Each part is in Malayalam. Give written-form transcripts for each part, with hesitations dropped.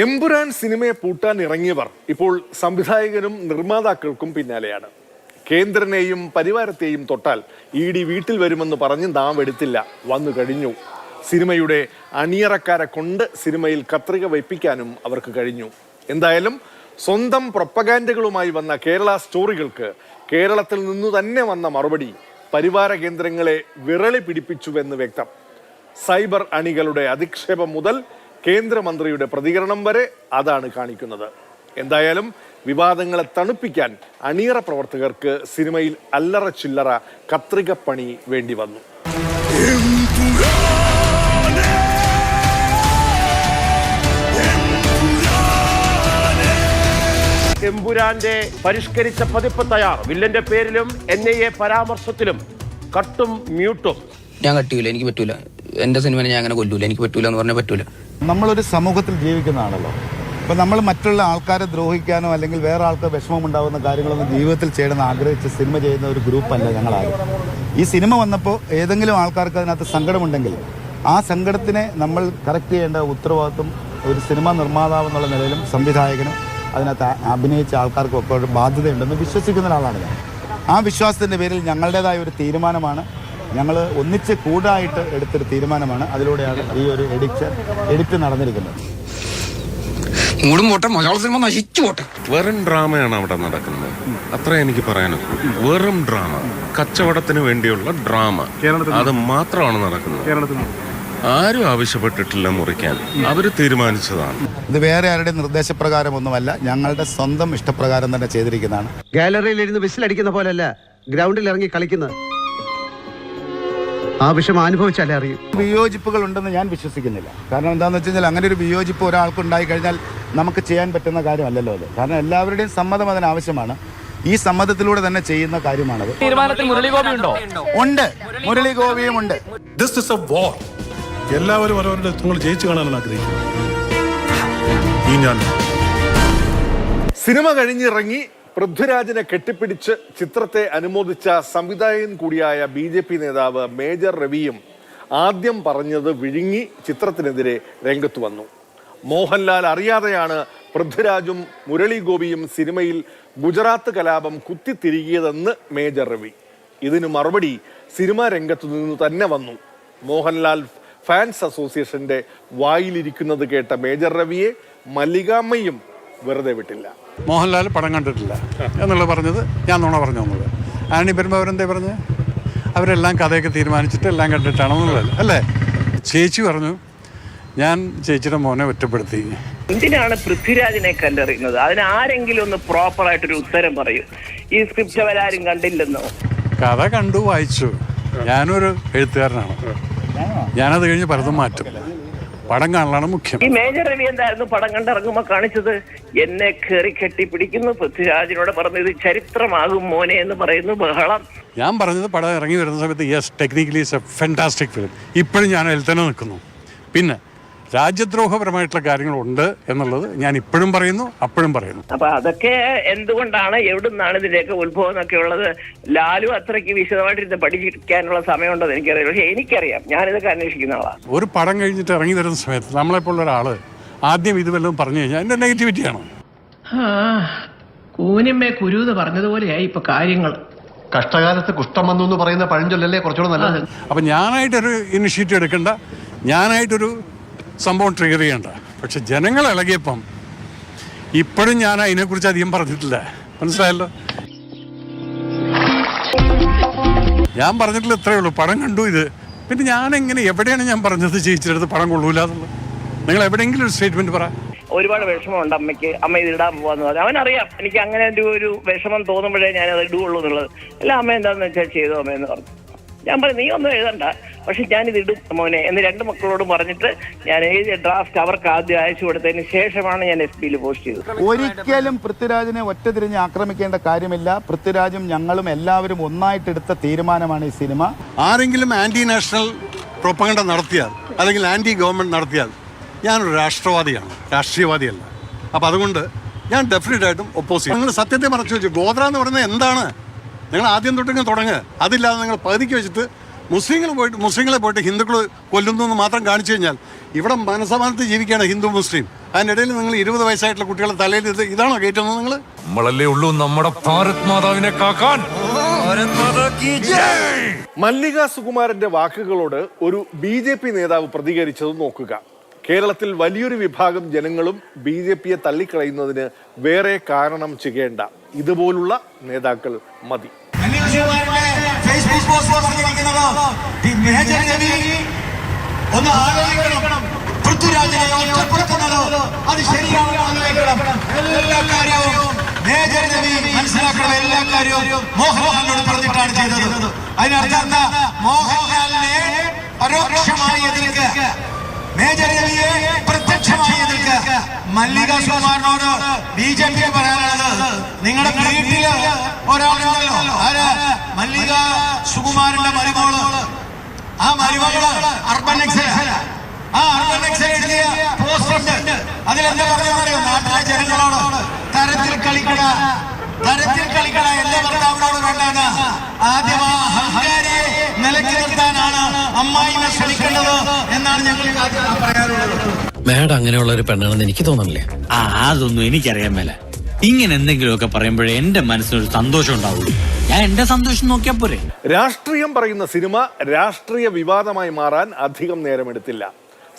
എമ്പുരാൻ സിനിമയെ പൂട്ടാൻ ഇറങ്ങിയവർ ഇപ്പോൾ സംവിധായകനും നിർമ്മാതാക്കൾക്കും പിന്നാലെയാണ്. കേന്ദ്രനെയും പരിവാരത്തെയും തൊട്ടാൽ ED വീട്ടിൽ വരുമെന്ന് പറഞ്ഞ് നാവെടുത്തില്ല, വന്നു കഴിഞ്ഞു. സിനിമയുടെ അണിയറക്കാരെ കൊണ്ട് സിനിമയിൽ കത്രിക വയ്പ്പിക്കാനും അവർക്ക് കഴിഞ്ഞു. എന്തായാലും സ്വന്തം പ്രൊപ്പഗാൻഡകളുമായി വന്ന കേരള സ്റ്റോറികൾക്ക് കേരളത്തിൽ നിന്നു തന്നെ വന്ന മറുപടി പരിവാര കേന്ദ്രങ്ങളെ വിരളി പിടിപ്പിച്ചുവെന്ന് വ്യക്തം. സൈബർ അണികളുടെ അധിക്ഷേപം മുതൽ കേന്ദ്രമന്ത്രിയുടെ പ്രതികരണം വരെ അതാണ് കാണിക്കുന്നത്. എന്തായാലും വിവാദങ്ങളെ തണുപ്പിക്കാൻ അണിയറ പ്രവർത്തകർക്ക് സിനിമയിൽ അല്ലറ ചില്ലറ കത്രികപ്പണി വേണ്ടി വന്നു. എമ്പുരാന്റെ പരിഷ്കരിച്ച പതിപ്പ് തയ്യാർ. വില്ലന്റെ പേരിലും NIA പരാമർശത്തിലും കട്ടും മ്യൂട്ടും. ഞാൻ കട്ടിയില്ല, എനിക്ക് പറ്റൂല. എന്റെ സിനിമനെ ഞാൻ അങ്ങനെ കൊല്ലൂല, എനിക്ക് പറ്റൂല എന്ന് പറഞ്ഞാൽ പറ്റൂല. നമ്മളൊരു സമൂഹത്തിൽ ജീവിക്കുന്നതാണല്ലോ. ഇപ്പം നമ്മൾ മറ്റുള്ള ആൾക്കാരെ ദ്രോഹിക്കാനോ അല്ലെങ്കിൽ വേറെ ആൾക്ക് വിഷമമുണ്ടാകുന്ന കാര്യങ്ങളൊന്നും ജീവിതത്തിൽ ചെയ്യണമെന്ന് ആഗ്രഹിച്ച് സിനിമ ചെയ്യുന്ന ഒരു ഗ്രൂപ്പല്ല ഞങ്ങളാരും. ഈ സിനിമ വന്നപ്പോൾ ഏതെങ്കിലും ആൾക്കാർക്ക് അതിനകത്ത് സങ്കടമുണ്ടെങ്കിൽ ആ സങ്കടത്തിനെ നമ്മൾ കറക്റ്റ് ചെയ്യേണ്ട ഉത്തരവാദിത്വം ഒരു സിനിമ നിർമ്മാതാവ് എന്നുള്ള നിലയിലും സംവിധായകനും അതിനകത്ത് അഭിനയിച്ച ആൾക്കാർക്കും ഒക്കെ ഒരു ബാധ്യതയുണ്ടെന്ന് വിശ്വസിക്കുന്ന ഒരാളാണ് ഞാൻ. ആ വിശ്വാസത്തിൻ്റെ പേരിൽ ഞങ്ങളുടേതായ ഒരു തീരുമാനമാണ്, ഞങ്ങൾ ഒന്നിച്ച് കൂടായിട്ട് എടുത്തൊരു തീരുമാനമാണ്. അതിലൂടെയാണ് ഈ ഒരു എഡിറ്റ് നടന്നിരിക്കുന്നത്. മലയാള സിനിമ നശിച്ചു പോട്ടെ. വെറും ഡ്രാമയാണ് അവിടെ നടക്കുന്നത്, അത്ര എനിക്ക് പറയാനുള്ളൂ. വെറും ഡ്രാമ, കച്ചവടത്തിന് വേണ്ടിയുള്ള ഡ്രാമ, അത് മാത്രമാണ് നടക്കുന്നത്. ആരും ആവശ്യപ്പെട്ടിട്ടില്ല മുറിക്കാൻ, അവര് തീരുമാനിച്ചതാണ്. ഇത് വേറെ ആരുടെ നിർദ്ദേശപ്രകാരമൊന്നുമല്ല, ഞങ്ങളുടെ സ്വന്തം ഇഷ്ടപ്രകാരം തന്നെ ചെയ്തിരിക്കുന്നതാണ്. ഗാലറിയിൽ ഇരുന്ന് വിസിലടിക്കുന്ന പോലല്ല ഗ്രൗണ്ടിൽ ഇറങ്ങി കളിക്കുന്നത്. ആ വിഷയം അനുഭവിച്ചാലേ അറിയും. വിയോജിപ്പുകൾ ഉണ്ടെന്ന് ഞാൻ വിശ്വസിക്കുന്നില്ല. കാരണം എന്താണെന്ന് വെച്ച് കഴിഞ്ഞാൽ അങ്ങനെ ഒരു വിയോജിപ്പ് ഒരാൾക്ക് ഉണ്ടായി കഴിഞ്ഞാൽ നമുക്ക് ചെയ്യാൻ പറ്റുന്ന കാര്യമല്ലല്ലോ അത്. കാരണം എല്ലാവരുടെയും സമ്മതം അതിനാവശ്യമാണ്. ഈ സമ്മതത്തിലൂടെ തന്നെ ചെയ്യുന്ന കാര്യമാണത്. തീരുമാനത്തിൽ മുരളി ഗോപി ഉണ്ടോ? ഉണ്ട്, മുരളി ഗോപിയും ഉണ്ട്. This is a war. എല്ലാവരും അവരവരുടെ നിങ്ങൾ ജയിച്ചു കാണാനാണ് ആഗ്രഹിക്കുന്നത്. സിനിമ കഴിഞ്ഞിറങ്ങി പൃഥ്വിരാജിനെ കെട്ടിപ്പിടിച്ച് ചിത്രത്തെ അനുമോദിച്ച സംവിധായകൻ കൂടിയായ BJP നേതാവ് മേജർ രവിയും ആദ്യം പറഞ്ഞത് വിഴുങ്ങി ചിത്രത്തിനെതിരെ രംഗത്ത് വന്നു. മോഹൻലാൽ അറിയാതെയാണ് പൃഥ്വിരാജും മുരളി ഗോപിയും സിനിമയിൽ ഗുജറാത്ത് കലാപം കുത്തിത്തിരികിയതെന്ന് മേജർ രവി. ഇതിനു മറുപടി സിനിമാ രംഗത്തു നിന്ന് തന്നെ വന്നു. മോഹൻലാൽ ഫാൻസ് അസോസിയേഷന്റെ വായിലിരിക്കുന്നത് കേട്ട മേജർ രവിയെ മല്ലികാമ്മയും വെറുതെ വിട്ടില്ല. മോഹൻലാൽ പടം കണ്ടിട്ടില്ല എന്നുള്ളത് പറഞ്ഞത് ഞാൻ നുണ പറഞ്ഞു തന്നത്. ആന്റണി പെരുമ്പാവൂരെന്തേ പറഞ്ഞ് അവരെല്ലാം കഥയൊക്കെ തീരുമാനിച്ചിട്ട് എല്ലാം കണ്ടിട്ടാണെന്നുള്ളത് അല്ലേ? ചേച്ചി പറഞ്ഞു ഞാൻ ചേച്ചിയുടെ മോനെ ഒറ്റപ്പെടുത്തി. എന്തിനാണ് പൃഥ്വിരാജിനെ കണ്ടറിയുന്നത്? അതിന് ആരെങ്കിലും ഒന്ന് പ്രോപ്പറായിട്ടൊരു ഉത്തരം പറയൂ. ഈ സ്ക്രിപ്റ്റ് അവരാരും കണ്ടില്ലെന്നോ? കഥ കണ്ടു, വായിച്ചു. ഞാനൊരു എഴുത്തുകാരനാണ്, ഞാനത് കഴിഞ്ഞ് പലതും മാറ്റും. പടം കാണലാണ് മുഖ്യം. ഈ മേജർ രവി എന്തായിരുന്നു പടം കണ്ടിറങ്ങുമ്പോ കാണിച്ചത്? എന്നെ കയറി കെട്ടിപ്പിടിക്കുന്നു, പൃഥ്വിരാജിനോട് പറഞ്ഞത് ചരിത്രമാകും മോനെ എന്ന് പറയുന്നു, ബഹളം. ഞാൻ പറഞ്ഞത് പടം ഇറങ്ങി വരുന്ന സമയത്ത് yes, technically it's A fantastic film. ഇപ്പോഴും ഞാൻ അതിൽ തന്നെ നിൽക്കുന്നു. പിന്നെ രാജ്യദ്രോഹപരമായിട്ടുള്ള കാര്യങ്ങളുണ്ട് എന്നുള്ളത് ഞാൻ ഇപ്പോഴും പറയുന്നു, അപ്പോഴും പറയുന്നു. അപ്പൊ അതൊക്കെ എന്തുകൊണ്ടാണ്, എവിടുന്നാണ് ഇതിന്റെയൊക്കെ ഉത്ഭവം എന്നൊക്കെ ഉള്ളത് ലാലു അത്രയ്ക്ക് വിശദമായിട്ട് പഠിക്കാനുള്ള സമയമുണ്ടെന്ന് എനിക്കറിയാം. പക്ഷെ എനിക്കറിയാം, ഞാനിതൊക്കെ അന്വേഷിക്കുന്ന ആളാണ്. ഒരു പടം കഴിഞ്ഞിട്ട് ഇറങ്ങി വരുന്ന സമയത്ത് നമ്മളെപ്പോലുള്ള ഒരാള് ആദ്യം ഇത് വല്ലതും പറഞ്ഞു കഴിഞ്ഞാൽ അതിന്റെ നെഗറ്റിവിറ്റിയാണ്. കൂനിമ്മേ കുരുന്ന് പറഞ്ഞതുപോലെയായി ഇപ്പൊ കാര്യങ്ങൾ. കഷ്ടകാലത്ത് കുഷ്ഠം വന്നു എന്ന് പറയുന്ന പഴഞ്ചൊല്ലല്ലേ കുറച്ചുകൂടെ നല്ലത്. അപ്പൊ ഞാനായിട്ടൊരു ഇനിഷ്യേറ്റീവ് എടുക്കണ്ട, ഞാനായിട്ടൊരു സംഭവം ട്രിഗർ ചെയ്യണ്ട. പക്ഷെ ജനങ്ങൾ ഇളകിയപ്പം ഇപ്പോഴും ഞാൻ അതിനെക്കുറിച്ച് അധികം പറഞ്ഞിട്ടില്ല, മനസ്സിലായല്ലോ. ഞാൻ പറഞ്ഞിട്ടില്ല, ഇത്രയേ ഉള്ളൂ. പടം കണ്ടു ഇത്. പിന്നെ ഞാനെങ്ങനെ, എവിടെയാണ് ഞാൻ പറഞ്ഞത് ചേച്ചിയുടെ പടം കൊള്ളൂല എന്നുള്ളത്? നിങ്ങൾ എവിടെയെങ്കിലും ഒരു സ്റ്റേറ്റ്മെന്റ് പറ. ഒരുപാട് വിഷമമുണ്ട് അമ്മയ്ക്ക്, അമ്മ ഇത് ഇടാൻ പോവാന്ന് പറഞ്ഞു. അവനറിയാം എനിക്ക് അങ്ങനെ ഒരു വിഷമം തോന്നുമ്പോഴേ ഞാനത് ഇടുകയുള്ളൂ എന്നുള്ളത്. അല്ല, അമ്മ എന്താണെന്ന് വെച്ചാൽ ചെയ്തോ അമ്മയെന്ന് പറഞ്ഞു. ഞാൻ പറഞ്ഞു നീ ഒന്നും എഴുതണ്ട, പക്ഷെ ഞാനിത് ഇടും മോനെ എന്ന് 2 മക്കളോടും പറഞ്ഞിട്ട് ഞാൻ എഴുതിയ ഡ്രാഫ്റ്റ് അവർക്ക് ആദ്യം അയച്ചു കൊടുത്തതിന് ശേഷമാണ് ഞാൻ FB-യിൽ പോസ്റ്റ് ചെയ്തത്. ഒരിക്കലും പൃഥ്വിരാജിനെ ഒറ്റതിരിഞ്ഞ് ആക്രമിക്കേണ്ട കാര്യമില്ല. പൃഥ്വിരാജും ഞങ്ങളും എല്ലാവരും ഒന്നായിട്ടെടുത്ത തീരുമാനമാണ് ഈ സിനിമ. ആരെങ്കിലും ആന്റി നാഷണൽ പ്രൊപ്പഗണ്ട നടത്തിയാൽ അല്ലെങ്കിൽ ആന്റി ഗവൺമെന്റ് നടത്തിയാൽ ഞാനൊരു രാഷ്ട്രവാദിയാണ്, രാഷ്ട്രീയവാദിയല്ല. അപ്പം അതുകൊണ്ട് ഞാൻ ഡെഫിനറ്റായിട്ടും ഒപ്പോസ് ചെയ്യും. നിങ്ങൾ സത്യത്തെ മറച്ചു വെച്ചു. ഗോത്ര എന്ന് പറയുന്നത് എന്താണ്? നിങ്ങൾ ആദ്യം തൊട്ടിങ്ങനെ തുടങ്ങുക. അതില്ലാതെ നിങ്ങൾ പകുതിക്ക് വെച്ചിട്ട് മുസ്ലിങ്ങളെ പോയിട്ട് ഹിന്ദുക്കൾ കൊല്ലുന്നു എന്ന് മാത്രം കാണിച്ചു കഴിഞ്ഞാൽ ഇവിടെ മനസ്സമാനത്തിൽ ജീവിക്കുകയാണ് ഹിന്ദു മുസ്ലിം. അതിനിടയിൽ നിങ്ങൾ 20 വയസ്സായിട്ടുള്ള കുട്ടികളെ തലയിൽ ഇതാണോ കയറ്റുന്നത് നിങ്ങൾ? നമ്മളല്ലേ ഉള്ളൂ നമ്മുടെ ഭാരത് മാതാവിനെ കാക്കാൻ. മല്ലിക സുകുമാരന്റെ വാക്കുകളോട് ഒരു BJP നേതാവ് പ്രതികരിച്ചത് നോക്കുക. കേരളത്തിൽ വലിയൊരു വിഭാഗം ജനങ്ങളും BJPയെ തള്ളിക്കളയുന്നതിന് വേറെ കാരണം ചെയ്യേണ്ട. ഇതുപോലുള്ള നേതാക്കൾ മതി. പൃഥ്വിരാജിനെ ഒറ്റപ്പെടുത്തുന്നത് അത് ശരിയാണെന്ന് എല്ലാ കാര്യവും മേജർ രവി മനസ്സിലാക്കണം. എല്ലാ കാര്യവും മോഹൻലാലിനോട് പറഞ്ഞിട്ടാണ് ചെയ്തത്. അതിനർത്ഥം മോഹൻലാലിനെ പരോക്ഷമായി എതിർക്കുക, മേജർ രവിയെ പ്രത്യക്ഷമായി എതിർക്കുക. മല്ലിക സുകുമാരനോട് BJP പറയാനുള്ളത്, നിങ്ങളുടെ വീട്ടില് ഒരാളുണ്ടല്ലോ, ആര്? മല്ലിക സുകുമാരന്റെ മരുമോള്. ആ മരുമകള് അർബൻ എക്സൈസ്, ആ അർബൻ എക്സൈസ് എഴുതിയ പോസ്റ്ററുണ്ട്. അതിലെന്താ പറഞ്ഞോ? നാട്ടിലെ ജനങ്ങളോട് തരത്തിൽ കളിക്കണ എന്റെ ഭർത്താവിനോട് വേണ്ടെന്ന്. ആദ്യം ആ അഹങ്കാരിയെ നിലയ്ക്ക് നിർത്താനാണ് അമ്മായിനെ ശ്രമിക്കേണ്ടത് എന്നാണ് ഞങ്ങൾ പറയാനുള്ളത്. മേഡം അങ്ങനെയുള്ള ഒരു പെണ്ണാണെന്ന് എനിക്ക് തോന്നണില്ലേ? അതൊന്നും എനിക്കറിയാൻ മേല. ഇങ്ങനെ എന്തെങ്കിലുമൊക്കെ പറയുമ്പോഴേ എന്റെ മനസ്സിനൊരു സന്തോഷം ഉണ്ടാവുള്ളൂ. ഞാൻ എന്റെ സന്തോഷം നോക്കിയാ പോരെ. രാഷ്ട്രീയം പറയുന്ന സിനിമ രാഷ്ട്രീയ വിവാദമായി മാറാൻ അധികം നേരമെടുത്തില്ല.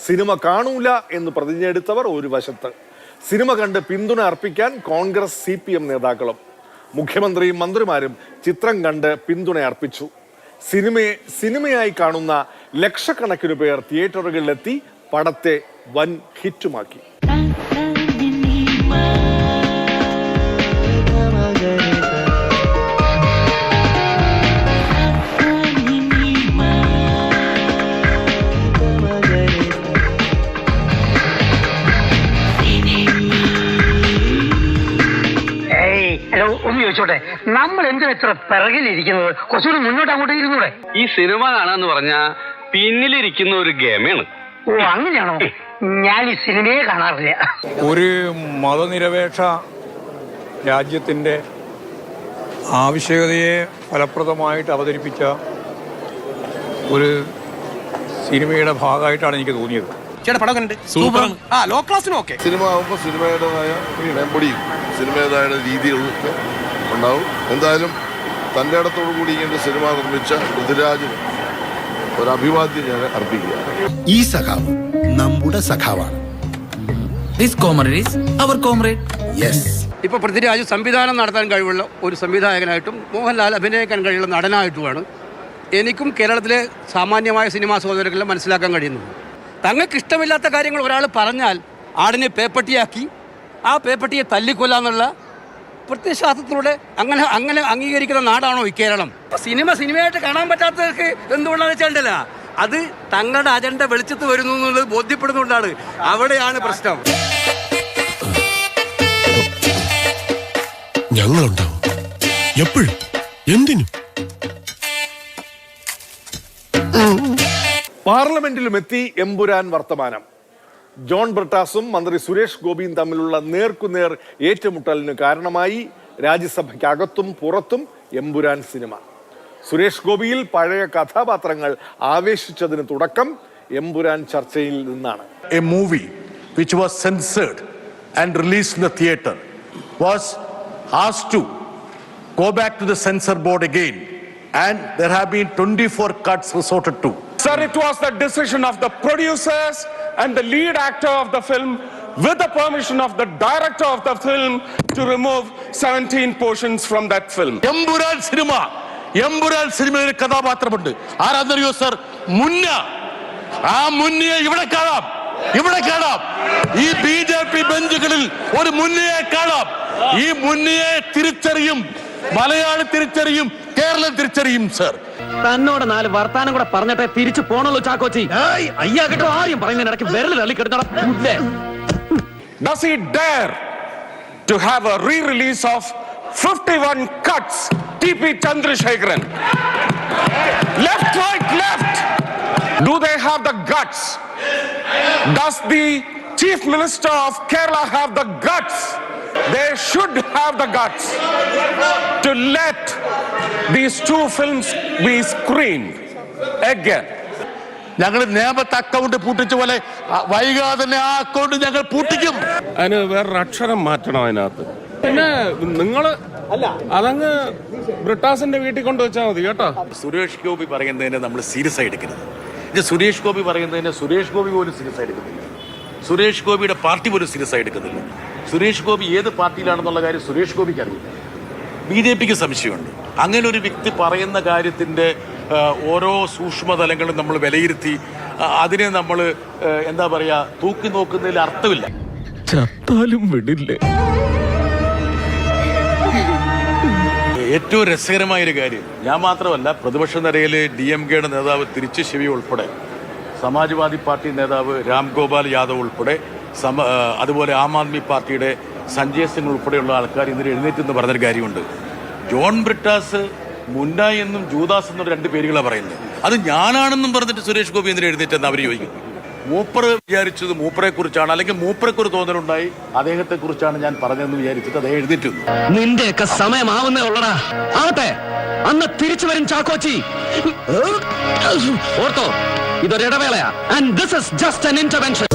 സിനിമ കാണൂല എന്ന് പ്രതിജ്ഞയെടുത്തവർ ഒരു വശത്ത്, സിനിമ കണ്ട് പിന്തുണ അർപ്പിക്കാൻ കോൺഗ്രസ് CPM നേതാക്കളും മുഖ്യമന്ത്രിയും മന്ത്രിമാരും ചിത്രം കണ്ട് പിന്തുണ അർപ്പിച്ചു. സിനിമയായി കാണുന്ന ലക്ഷക്കണക്കിന് പേർ തിയേറ്ററുകളിലെത്തി പടത്തെ വൻ ഹിറ്റുമാക്കി. ഒന്ന് ചോദിച്ചോട്ടെ, നമ്മൾ എന്തിനാ ഇത്ര പിറകിലിരിക്കുന്നത്? കുറച്ചുകൂടി മുന്നോട്ട് അങ്ങോട്ട് ഇരുന്നൂടെ? ഈ സിനിമ കാണാന്ന് പറഞ്ഞാ പിന്നിലിരിക്കുന്ന ഒരു ഗെയിമാണ്. ഓ അങ്ങനെയാണോ? ഞാൻ ഈ സിനിമയെ കാണാറില്ല. ഒരു മതനിരപേക്ഷ രാജ്യത്തിന്റെ ആവശ്യകതയെ ഫലപ്രദമായിട്ട് അവതരിപ്പിച്ച ഒരു സിനിമയുടെ ഭാഗമായിട്ടാണ് എനിക്ക് തോന്നിയത്. സിനിമ ആകുമ്പോൾ സിനിമയുടേതായ ഇടംപൊടിയും സിനിമയുടേതായ രീതികളും ഒക്കെ ഉണ്ടാവും. എന്തായാലും തൻ്റെ ഇടത്തോടു കൂടി ഇങ്ങനെ സിനിമ നിർമ്മിച്ച പൃഥ്വിരാജിന് ഒരു അഭിവാദ്യം ഞാൻ അർപ്പിക്കുക. ഈ സഖാവ് നമ്മുടെ സഖാവാണ്. ഇപ്പൊ പൃഥ്വിരാജ് സംവിധാനം നടത്താൻ കഴിവുള്ള ഒരു സംവിധായകനായിട്ടും മോഹൻലാൽ അഭിനയിക്കാൻ കഴിവുള്ള നടനായിട്ടുമാണ് എനിക്കും കേരളത്തിലെ സാമാന്യമായ സിനിമാ സഹോദരങ്ങളെ മനസ്സിലാക്കാൻ കഴിയുന്നത്. തങ്ങൾക്ക് ഇഷ്ടമില്ലാത്ത കാര്യങ്ങൾ ഒരാൾ പറഞ്ഞാൽ ആടിനെ പേപ്പട്ടിയാക്കി ആ പേപ്പട്ടിയെ തല്ലിക്കൊല്ലാന്നുള്ള പ്രത്യയശാസ്ത്രത്തിലൂടെ അങ്ങനെ അംഗീകരിക്കുന്ന നാടാണോ ഈ കേരളം? സിനിമയായിട്ട് കാണാൻ പറ്റാത്തവർക്ക് എന്തുകൊണ്ടാണെന്ന് വെച്ചാൽ അത് തങ്ങളുടെ അജണ്ട വെളിച്ചത്ത് വരുന്നു എന്നുള്ളത് ബോധ്യപ്പെടുന്നുകൊണ്ടാണ്. അവിടെയാണ് പ്രശ്നം. ഞങ്ങളുണ്ടാവും എപ്പോഴും എന്തിനും. പാർലമെന്റിലും എത്തി എമ്പുരാൻ വർത്തമാനം. ജോൺ ബ്രിട്ടാസും മന്ത്രി സുരേഷ് ഗോപിയും തമ്മിലുള്ള നേർക്കുനേർ ഏറ്റുമുട്ടലിന് കാരണമായി രാജ്യസഭയ്ക്കകത്തും പുറത്തും എമ്പുരാൻ സിനിമ. സുരേഷ് ഗോപിയിൽ പഴയ കഥാപാത്രങ്ങൾ ആവേശിച്ചതിന് തുടക്കം എമ്പുരാൻ ചർച്ചയിൽ നിന്നാണ്. A movie which was censored and released in the theater was asked to go back to the censor board again, and there have been 24 cuts resorted to. Sir, it was the decision of the producers and the lead actor of the film, with the permission of the director of the film, to remove 17 portions from that film. Empuraan സിനിമയിൽ കഥാപാത്രമുണ്ട്. ആരാന്നറിയോ സർ? മുന്ന. ആ മുന്നയെ ഇവിടെ കാണാം. ഈ BJP ബെഞ്ചുകളിൽ ഒരു മുന്നയെ കാണാം. ഈ മുന്നയെ തിരിച്ചറിയും മലയാളി, തിരിച്ചറിയും കേരളം, തിരിച്ചറിയും സർ. തന്നോട് 4 വർത്താനം കൂടെ പറഞ്ഞിട്ടേ തിരിച്ചു പോണല്ലോ ചാക്കോച്ചി. അയ്യാ കേട്ടോ, ആരും പറയുന്നതിനിടയ്ക്ക് വിരൽ തള്ളിക്കെടുക്കണം. Does he dare to have a re-release of 51 cuts? TP Chandrasekharan. Left, right, left. Do they have the guts? Does the Chief Minister of Kerala have the guts? They should have the guts to let these 2 films be screened again. ഞങ്ങൾ നേമത്തെ അക്കൗണ്ട് പൂട്ടിച്ച പോലെ വൈകാതെ തന്നെ ആ അക്കൗണ്ട് ഞങ്ങൾ പൂട്ടിക്കും. അതിന് വേറൊരു അക്ഷരം മാറ്റണം അതിനകത്ത്. പിന്നെ നിങ്ങള് അതങ്ങ് ബ്രിട്ടാസിന്റെ വീട്ടിൽ കൊണ്ടുവച്ചാൽ മതി കേട്ടോ. സുരേഷ് ഗോപി പറയുന്നതിനെ നമ്മൾ സീരിയസ് ആയി എടുക്കരുത്. ഇത് സുരേഷ് ഗോപി പറയുന്നതിനെ സുരേഷ് ഗോപി പോലും സീരിയസ് ആയി എടുക്കുന്നില്ല. സുരേഷ് ഗോപിയുടെ പാർട്ടി പോലും സീരിയസ് ആയി എടുക്കുന്നില്ല. സുരേഷ് ഗോപി ഏത് പാർട്ടിയിലാണെന്നുള്ള കാര്യം സുരേഷ് ഗോപിക്ക് അറിയില്ല. BJPക്ക് സംശയമുണ്ട്. അങ്ങനെ ഒരു വ്യക്തി പറയുന്ന കാര്യത്തിന്റെ ഓരോ സൂക്ഷ്മതലങ്ങളും നമ്മൾ വിലയിരുത്തി അതിനെ നമ്മൾ എന്താ പറയാ തൂക്കി നോക്കുന്നതിൽ അർത്ഥമില്ല. ചത്താലും വിടില്ലേ. ഏറ്റവും രസകരമായൊരു കാര്യം, ഞാൻ മാത്രമല്ല പ്രതിപക്ഷ നിരയിലെ DMKയുടെ നേതാവ് തിരിച്ചു ശിവി ഉൾപ്പെടെ, സമാജ്വാദി പാർട്ടി നേതാവ് രാം ഗോപാൽ യാദവ് ഉൾപ്പെടെ, അതുപോലെ ആം ആദ്മി പാർട്ടിയുടെ സഞ്ജയ് സിംഗ് ഉൾപ്പെടെയുള്ള ആൾക്കാർ ഇന്നലെ എഴുന്നേറ്റെന്ന് പറഞ്ഞൊരു കാര്യമുണ്ട്. ജോൺ ബ്രിട്ടാസ് മുന്ന എന്നും ജൂദാസ് എന്നും 2 പേരുകളാണ് പറയുന്നത്. അത് ഞാനാണെന്നും പറഞ്ഞിട്ട് സുരേഷ് ഗോപി എന്തിനാ എഴുന്നേറ്റെന്ന് അവർ ചോദിക്കുന്നു. മൂപ്പർ വിചാരിച്ചത് മൂപ്പറെ കുറിച്ചാണ്, അല്ലെങ്കിൽ മൂപ്പറെക്കൊരു തോന്നലുണ്ടായി അദ്ദേഹത്തെ കുറിച്ചാണ് ഞാൻ പറഞ്ഞതെന്ന് വിചാരിച്ചിട്ട് അദ്ദേഹം എഴുന്നേറ്റു. നിന്റെയൊക്കെ സമയമാവുന്നേ ഉള്ളടാ. ആവട്ടെ, അന്ന് തിരിച്ചു വരും ചാക്കോച്ചി. ഓർത്തോ, ഇതൊരു ഇടവേളയാ. And this is just an intervention.